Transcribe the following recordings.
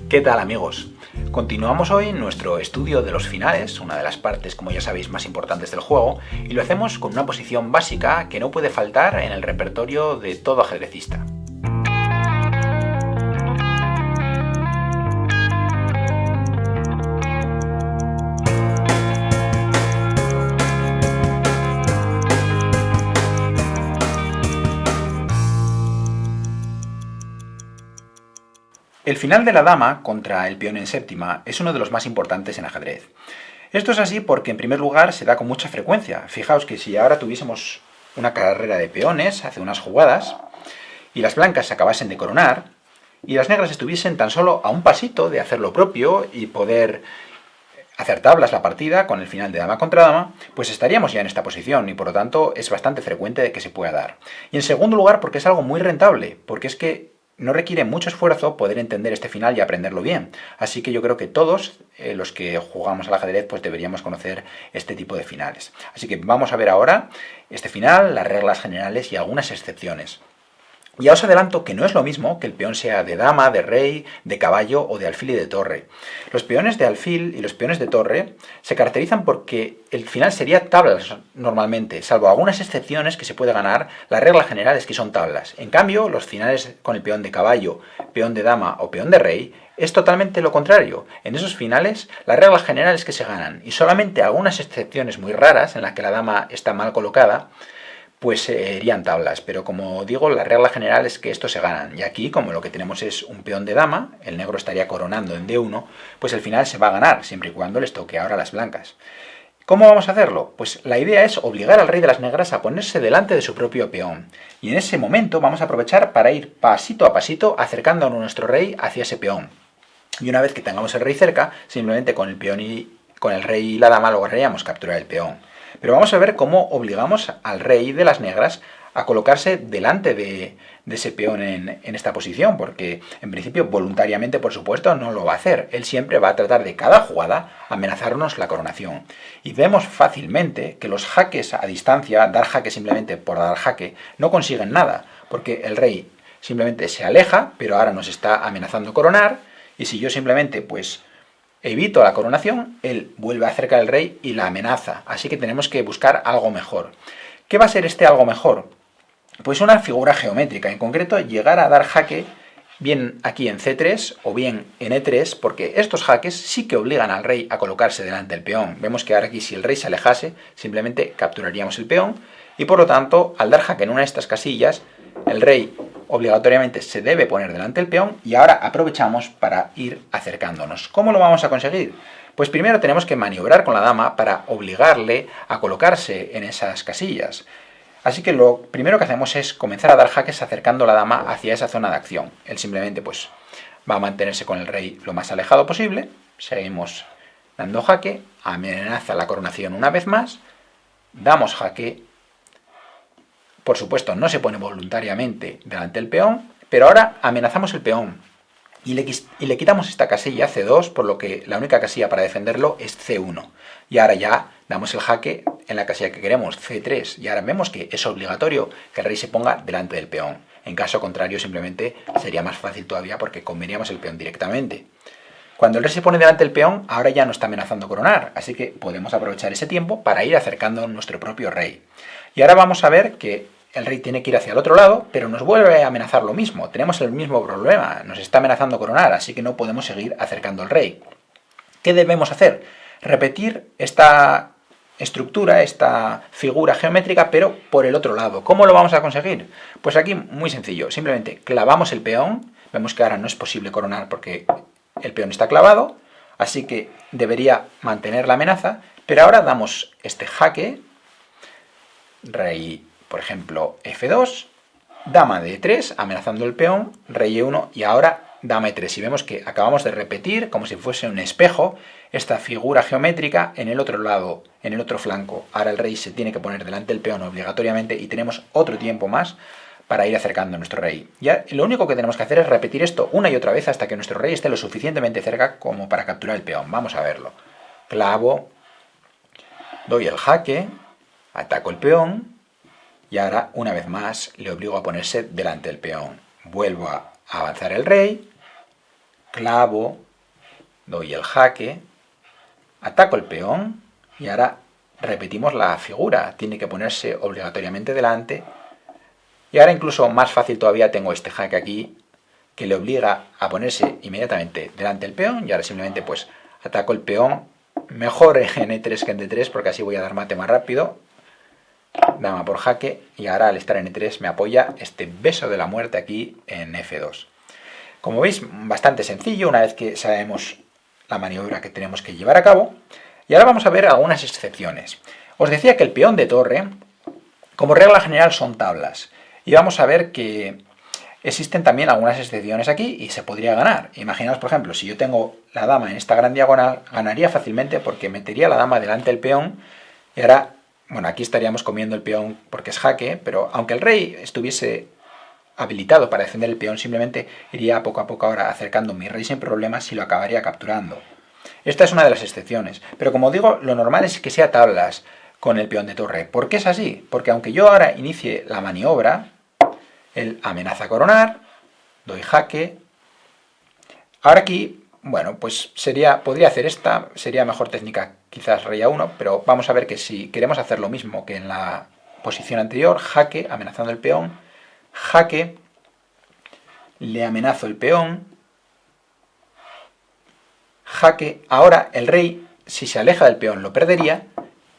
¿Qué tal, amigos? Continuamos hoy nuestro estudio de los finales, una de las partes, como ya sabéis, más importantes del juego, y lo hacemos con una posición básica que no puede faltar en el repertorio de todo ajedrecista. El final de la dama contra el peón en séptima es uno de los más importantes en ajedrez. Esto es así porque, en primer lugar, se da con mucha frecuencia. Fijaos que si ahora tuviésemos una carrera de peones hace unas jugadas y las blancas se acabasen de coronar y las negras estuviesen tan solo a un pasito de hacer lo propio y poder hacer tablas la partida con el final de dama contra dama, pues estaríamos ya en esta posición y por lo tanto es bastante frecuente que se pueda dar. Y en segundo lugar porque es algo muy rentable, porque es que no requiere mucho esfuerzo poder entender este final y aprenderlo bien. Así que yo creo que todos los que jugamos al ajedrez pues deberíamos conocer este tipo de finales. Así que vamos a ver ahora este final, las reglas generales y algunas excepciones. Ya os adelanto que no es lo mismo que el peón sea de dama, de rey, de caballo o de alfil y de torre. Los peones de alfil y los peones de torre se caracterizan porque el final sería tablas normalmente, salvo algunas excepciones que se puede ganar, la regla general es que son tablas. En cambio, los finales con el peón de caballo, peón de dama o peón de rey es totalmente lo contrario. En esos finales, la regla general es que se ganan y solamente algunas excepciones muy raras en las que la dama está mal colocada pues serían tablas, pero como digo, la regla general es que estos se ganan, y aquí, como lo que tenemos es un peón de dama, el negro estaría coronando en D1, pues el final se va a ganar, siempre y cuando les toque ahora a las blancas. ¿Cómo vamos a hacerlo? Pues la idea es obligar al rey de las negras a ponerse delante de su propio peón, y en ese momento vamos a aprovechar para ir pasito a pasito acercando a nuestro rey hacia ese peón. Y una vez que tengamos el rey cerca, simplemente con el peón y con el rey y la dama lograríamos capturar el peón. Pero vamos a ver cómo obligamos al rey de las negras a colocarse delante de ese peón en esta posición, porque en principio voluntariamente, por supuesto, no lo va a hacer. Él siempre va a tratar de cada jugada amenazarnos la coronación. Y vemos fácilmente que los jaques a distancia, dar jaque simplemente por dar jaque, no consiguen nada, porque el rey simplemente se aleja, pero ahora nos está amenazando coronar, y si yo simplemente pues evito la coronación, él vuelve a acercar al rey y la amenaza. Así que tenemos que buscar algo mejor. ¿Qué va a ser este algo mejor? Pues una figura geométrica. En concreto, llegar a dar jaque bien aquí en C3 o bien en E3, porque estos jaques sí que obligan al rey a colocarse delante del peón. Vemos que ahora aquí, si el rey se alejase, simplemente capturaríamos el peón y por lo tanto, al dar jaque en una de estas casillas, el rey obligatoriamente se debe poner delante del peón y ahora aprovechamos para ir acercándonos. ¿Cómo lo vamos a conseguir? Pues primero tenemos que maniobrar con la dama para obligarle a colocarse en esas casillas. Así que lo primero que hacemos es comenzar a dar jaques acercando la dama hacia esa zona de acción. Él simplemente pues va a mantenerse con el rey lo más alejado posible. Seguimos dando jaque, amenaza la coronación una vez más, damos jaque. Por supuesto, no se pone voluntariamente delante del peón, pero ahora amenazamos el peón y le quitamos esta casilla C2, por lo que la única casilla para defenderlo es C1. Y ahora ya damos el jaque en la casilla que queremos, C3, y ahora vemos que es obligatorio que el rey se ponga delante del peón. En caso contrario, simplemente sería más fácil todavía porque comeríamos el peón directamente. Cuando el rey se pone delante del peón, ahora ya no está amenazando coronar, así que podemos aprovechar ese tiempo para ir acercando a nuestro propio rey. Y ahora vamos a ver que el rey tiene que ir hacia el otro lado, pero nos vuelve a amenazar lo mismo. Tenemos el mismo problema, nos está amenazando coronar, así que no podemos seguir acercando al rey. ¿Qué debemos hacer? Repetir esta estructura, esta figura geométrica, pero por el otro lado. ¿Cómo lo vamos a conseguir? Pues aquí muy sencillo, simplemente clavamos el peón, vemos que ahora no es posible coronar porque el peón está clavado, así que debería mantener la amenaza, pero ahora damos este jaque, rey, por ejemplo, F2, dama de E3, amenazando el peón, rey E1 y ahora dama E3. Y vemos que acabamos de repetir, como si fuese un espejo, esta figura geométrica en el otro lado, en el otro flanco. Ahora el rey se tiene que poner delante del peón obligatoriamente y tenemos otro tiempo más para ir acercando a nuestro rey. Ya lo único que tenemos que hacer es repetir esto una y otra vez hasta que nuestro rey esté lo suficientemente cerca como para capturar el peón. Vamos a verlo. Clavo, doy el jaque, ataco el peón, y ahora, una vez más, le obligo a ponerse delante del peón. Vuelvo a avanzar el rey, clavo, doy el jaque, ataco el peón y ahora repetimos la figura. Tiene que ponerse obligatoriamente delante. Y ahora incluso más fácil todavía, tengo este jaque aquí que le obliga a ponerse inmediatamente delante del peón y ahora simplemente pues ataco el peón, mejor en E3 que en D3 porque así voy a dar mate más rápido. Dama por jaque y ahora al estar en E3 me apoya este beso de la muerte aquí en F2. Como veis, bastante sencillo una vez que sabemos la maniobra que tenemos que llevar a cabo. Y ahora vamos a ver algunas excepciones. Os decía que el peón de torre, como regla general, son tablas. Y vamos a ver que existen también algunas excepciones aquí y se podría ganar. Imaginaos, por ejemplo, si yo tengo la dama en esta gran diagonal, ganaría fácilmente porque metería la dama delante del peón y ahora, bueno, aquí estaríamos comiendo el peón porque es jaque, pero aunque el rey estuviese habilitado para defender el peón, simplemente iría poco a poco ahora acercando mi rey sin problemas y lo acabaría capturando. Esta es una de las excepciones, pero como digo, lo normal es que sea tablas con el peón de torre. ¿Por qué es así? Porque aunque yo ahora inicie la maniobra, él amenaza a coronar, doy jaque. Ahora aquí, bueno, pues podría hacer esta, sería mejor técnica quizás rey a1, pero vamos a ver que si queremos hacer lo mismo que en la posición anterior, jaque, amenazando el peón, jaque, le amenazo el peón, jaque. Ahora el rey, si se aleja del peón, lo perdería,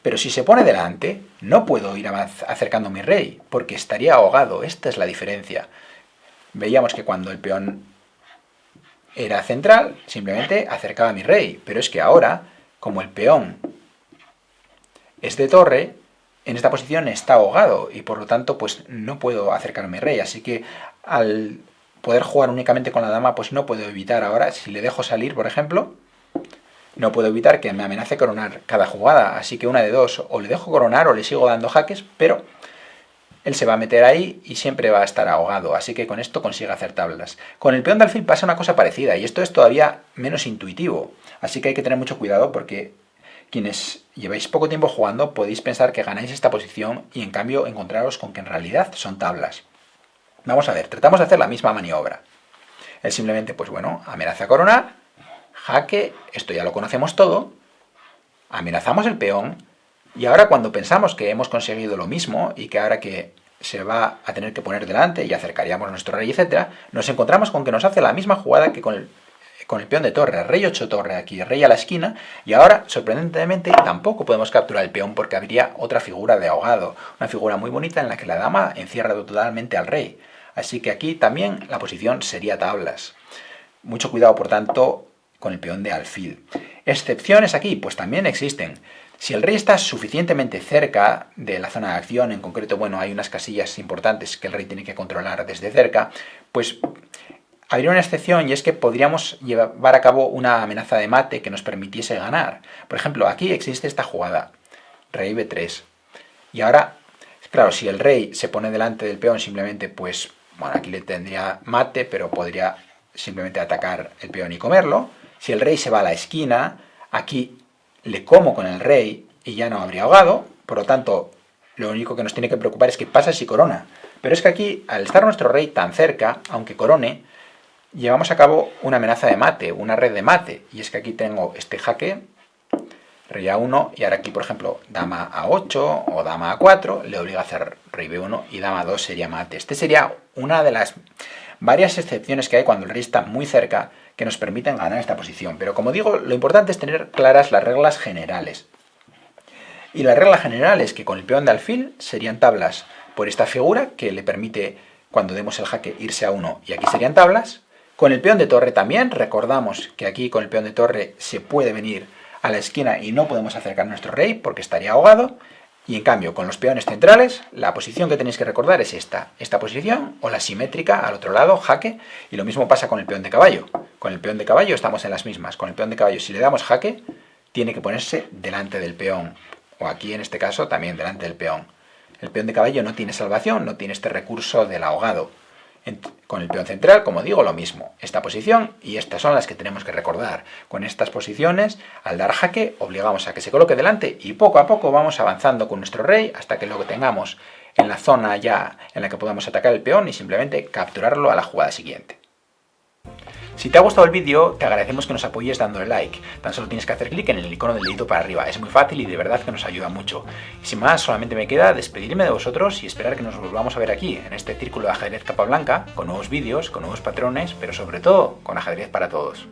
pero si se pone delante, no puedo ir acercando a mi rey, porque estaría ahogado. Esta es la diferencia. Veíamos que cuando el peón era central, simplemente acercaba a mi rey, pero es que ahora, como el peón es de torre, en esta posición está ahogado y por lo tanto pues no puedo acercar a mi rey, así que al poder jugar únicamente con la dama pues no puedo evitar ahora, si le dejo salir por ejemplo, no puedo evitar que me amenace coronar cada jugada, así que una de dos, o le dejo coronar o le sigo dando jaques, pero él se va a meter ahí y siempre va a estar ahogado, así que con esto consigue hacer tablas. Con el peón de alfil pasa una cosa parecida y esto es todavía menos intuitivo, así que hay que tener mucho cuidado porque quienes lleváis poco tiempo jugando podéis pensar que ganáis esta posición y en cambio encontraros con que en realidad son tablas. Vamos a ver, tratamos de hacer la misma maniobra. Él simplemente, pues bueno, amenaza a coronar, jaque, esto ya lo conocemos todo, amenazamos el peón y ahora cuando pensamos que hemos conseguido lo mismo y que ahora que se va a tener que poner delante y acercaríamos a nuestro rey, etc., nos encontramos con que nos hace la misma jugada que con el peón de torre, rey 8 torre aquí, rey a la esquina, y ahora, sorprendentemente, tampoco podemos capturar el peón porque habría otra figura de ahogado, una figura muy bonita en la que la dama encierra totalmente al rey. Así que aquí también la posición sería tablas. Mucho cuidado, por tanto, con el peón de alfil. ¿Excepciones aquí? Pues también existen. Si el rey está suficientemente cerca de la zona de acción, en concreto, bueno, hay unas casillas importantes que el rey tiene que controlar desde cerca, pues habría una excepción y es que podríamos llevar a cabo una amenaza de mate que nos permitiese ganar. Por ejemplo, aquí existe esta jugada, rey b3. Y ahora, claro, si el rey se pone delante del peón simplemente, pues, bueno, aquí le tendría mate, pero podría simplemente atacar el peón y comerlo. Si el rey se va a la esquina, aquí le como con el rey y ya no habría ahogado. Por lo tanto, lo único que nos tiene que preocupar es qué pasa si corona. Pero es que aquí, al estar nuestro rey tan cerca, aunque corone, llevamos a cabo una amenaza de mate, una red de mate. Y es que aquí tengo este jaque, rey a1, y ahora aquí, por ejemplo, dama a8 o dama a4, le obliga a hacer rey b1 y dama a2 sería mate. Este sería una de las varias excepciones que hay cuando el rey está muy cerca que nos permiten ganar esta posición. Pero como digo, lo importante es tener claras las reglas generales. Y la regla general es que con el peón de alfil serían tablas por esta figura que le permite, cuando demos el jaque, irse a 1 y aquí serían tablas. Con el peón de torre también, recordamos que aquí con el peón de torre se puede venir a la esquina y no podemos acercar a nuestro rey porque estaría ahogado. Y en cambio, con los peones centrales, la posición que tenéis que recordar es esta posición, o la simétrica al otro lado, jaque, y lo mismo pasa con el peón de caballo. Con el peón de caballo estamos en las mismas. Con el peón de caballo, si le damos jaque, tiene que ponerse delante del peón, o aquí en este caso también delante del peón. El peón de caballo no tiene salvación, no tiene este recurso del ahogado. Con el peón central, como digo, lo mismo. Esta posición y estas son las que tenemos que recordar. Con estas posiciones, al dar jaque, obligamos a que se coloque delante y poco a poco vamos avanzando con nuestro rey hasta que lo tengamos en la zona ya en la que podamos atacar el peón y simplemente capturarlo a la jugada siguiente. Si te ha gustado el vídeo, te agradecemos que nos apoyes dándole like. Tan solo tienes que hacer clic en el icono del dedito para arriba. Es muy fácil y de verdad que nos ayuda mucho. Y sin más, solamente me queda despedirme de vosotros y esperar que nos volvamos a ver aquí, en este círculo de ajedrez capa blanca, con nuevos vídeos, con nuevos patrones, pero sobre todo, con ajedrez para todos.